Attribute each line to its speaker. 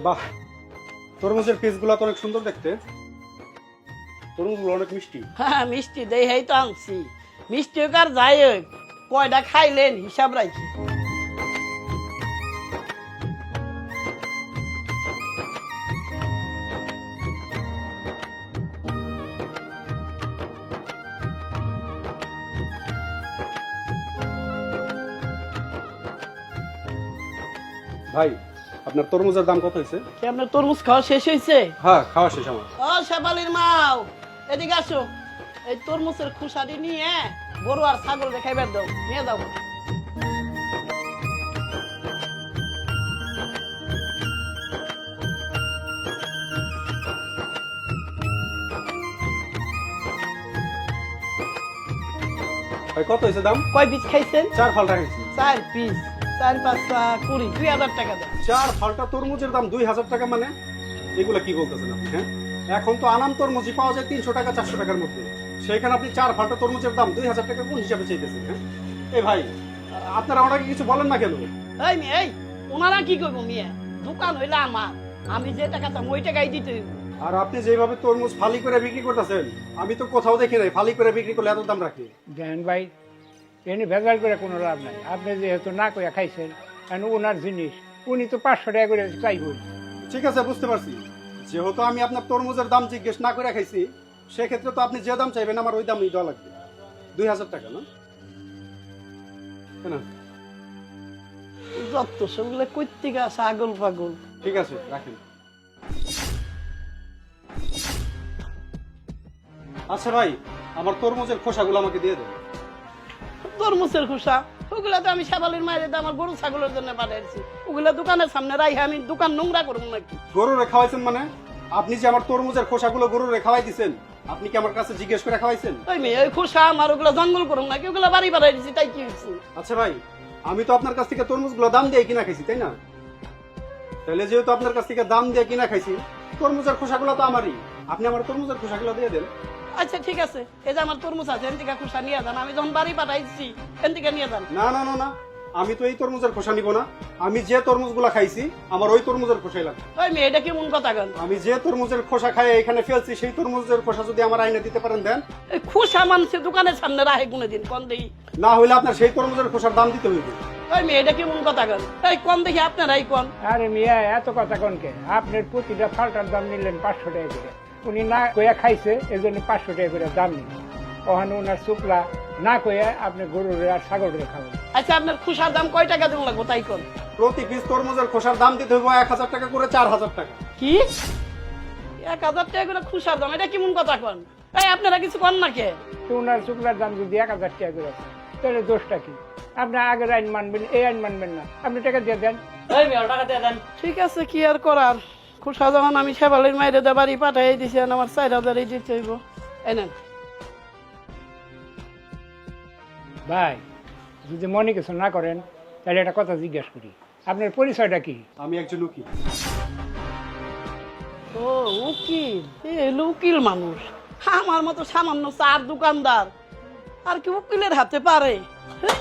Speaker 1: বাহ, তরমুজের পিসগুলো তো অনেক সুন্দর দেখতে। তরমুজগুলো অনেক মিষ্টি।
Speaker 2: হ্যাঁ মিষ্টি দেই হেই তো আনছি। মিষ্টি হোক আর যাই হোক, কয়টা খাইলেন হিসাব রাখি।
Speaker 1: ভাই, আপনার তরমুজের দাম কত হয়েছে?
Speaker 2: কি আপনার তরমুজ খাওয়া শেষ হয়েছে?
Speaker 1: হ্যাঁ, খাওয়া শেষ আমার।
Speaker 2: ও শেফালির মাও, এদিকে আসো। এই তরমুজের খুশাটি নিয়ে গরু আর ছাগল খাইবার দাও, নিয়ে যাবো।
Speaker 1: ভাই, কত হয়েছে দাম?
Speaker 2: কয় পিস খাইছেন?
Speaker 1: 4 ফালটা খাইছি।
Speaker 2: 4 পিস, 4 5 20, 2000 টাকা দেন।
Speaker 1: 4 ফালটা তরমুজের দাম 2000 টাকা মানে? এগুলা কি বলতেছেন আপনি? হ্যাঁ, এখন তো আনাম তরমুজই পাওয়া যায় 300 টাকা 400 টাকার মধ্যে। সেখানে আপনি 4 ফালটা তরমুজের দাম 2000 টাকা কোন হিসাবে চাইতেছেন? হ্যাঁ, এই ভাই, আপনারা ওনাকে কিছু বলেন না কেন?
Speaker 2: এই মেয়ে, এই ওনারা কি করবো মিয়া? দোকান হইলে আমার, আমি যে টাকা চাম ওই টাকাই দিতে হইব।
Speaker 1: আর আপনি যেভাবে তরমুজ ফালি করে বিক্রি করতেছেন, আমি তো কোথাও দেখি নাই ফালি করে বিক্রি করলে এত দাম রাখে।
Speaker 3: দেন ভাই, এনে ভেজাল করে কোনো লাভ নাই। আপনি যেহেতু না করে খাইছেন, আর ওনার জিনিস, উনি তো 500 টাকা করে চাইবই।
Speaker 1: ঠিক আছে, বুঝতে পারছি। যেহেতু আমি আপনার তরমুজের দাম জিজ্ঞেস না করে খাইছি, সেক্ষেত্রে তো আপনি যে দাম চাইবেন আমার ওই দামই দেওয়া লাগবে। 2000 টাকা না? কেন?
Speaker 2: যত সবগুলো কইতিকা ছাগল পাগল।
Speaker 1: ঠিক আছে, রাখেন। আচ্ছা ভাই, আমার তরমুজের খোসাগুলো আমাকে দিয়ে দেন।
Speaker 2: তরমুজের খোসা ওগুলা তো আমি শেফালির মায়ের আমার গরু ছাগলের জন্য পাঠাইছি। ওগুলা দোকানের সামনে রাইহা আমি দোকান নোংরা করবো নাকি?
Speaker 1: গরুরে খাওয়াইছেন মানে? আপনি যে আমার তরমুজের খোসাগুলো গরুরে খাওয়াই দিছেন, আপনি কি আমার কাছে জিজ্ঞেস করে খাওয়াইছেন?
Speaker 2: ওই মেয়ে, ওই খোসা আমার ওগুলা জঙ্গল করুন নাকি? ওগুলা বাড়ি পাঠাই দিছি, তাই কি হয়েছে?
Speaker 1: আচ্ছা ভাই, আমি তো আপনার কাছ থেকে তরমুজগুলো দাম দিয়ে কিনা খাইছি, তাই না? তাহলে যেহেতু আপনার কাছ থেকে দাম দিয়ে কিনা খাইছি, তরমুজের খোসাগুলো তো আমারই। আপনি আমার তরমুজের খোসাগুলো দিয়ে দেন।
Speaker 2: আচ্ছা ঠিক আছে, এই যে আমার তরমুজ আছে, এনতিকা খোসা নিয়ে যান। আমি যখন বাড়ি পাঠাইছি এনতিকা নিয়ে যান।
Speaker 1: না না না না, আমি তো এই তরমুজের খোসা নিব না। আমি যে তরমুজগুলো খাইছি আমার ওই তরমুজের খোসাই লাগবে।
Speaker 2: ওই মেয়ে, এটা কেমন কথা গান?
Speaker 1: আমি যে তরমুজের খোসা খাই এখানে ফেলছি, সেই তরমুজের খোসা যদি আমার আইনে দিতে পারেন দেন।
Speaker 2: এই খোসা মানুষের দোকানের সামনে রাখে কোনে দিন কোন দেখি?
Speaker 1: না হইলে আপনার সেই তরমুজের খোসার দাম দিতে হইবে।
Speaker 2: ওই মেয়ে, এটা কেমন কথা গান? এই কোন দেখি আপনারাই কোন?
Speaker 3: আরে মিয়া, এত কথা কনকে? আপনার প্রতিটা ফালটার দাম নিলেন 500 টাকা করে। উনি না কইয়া খাইছে, এজন্য 500 টাকা করে দাম নিল। ওখানে ওনার শুক্লা না কইয়া আপনি গরুরে আর ছাগলরে খাবেন।
Speaker 2: আচ্ছা, আপনার খোসার দাম কয় টাকা দেবো লাগবো তাই কোন?
Speaker 1: প্রতি পিস তরমুজের খোসার দাম দিতে হইব 1000 টাকা করে, 4000 টাকা।
Speaker 2: কি 1000 টাকা করে খোসার দাম? এটা কেমন কথা কোন? তাই আপনারা কিছু কন না কে?
Speaker 3: তো ওনার শুক্লার দাম যদি 1000 টাকা করে আছে, তাহলে দোষটা কি? আপনি আগের আইন মানবেন, এই আইন মানবেন না। আপনি টাকা দিয়ে দেন।
Speaker 2: ঠিক আছে, কি আর করার। খোসা যখন আমি শেফালির মায়ের বাড়ি পাঠাই দিছি, আর আমার 4000 দিতে হইব। এই নেন।
Speaker 3: ভাই, যদি মনে কিছু না করেন, তাহলে একটা কথা জিজ্ঞাসা করি, আপনার পরিচয়টা কি?
Speaker 1: আমি একজন উকিল।
Speaker 2: ও উকিল? এ হলো উকিল মানুষ। আমার মতো সামান্য চার দোকানদার আর কি উকিলের হাতে পারে? হেই।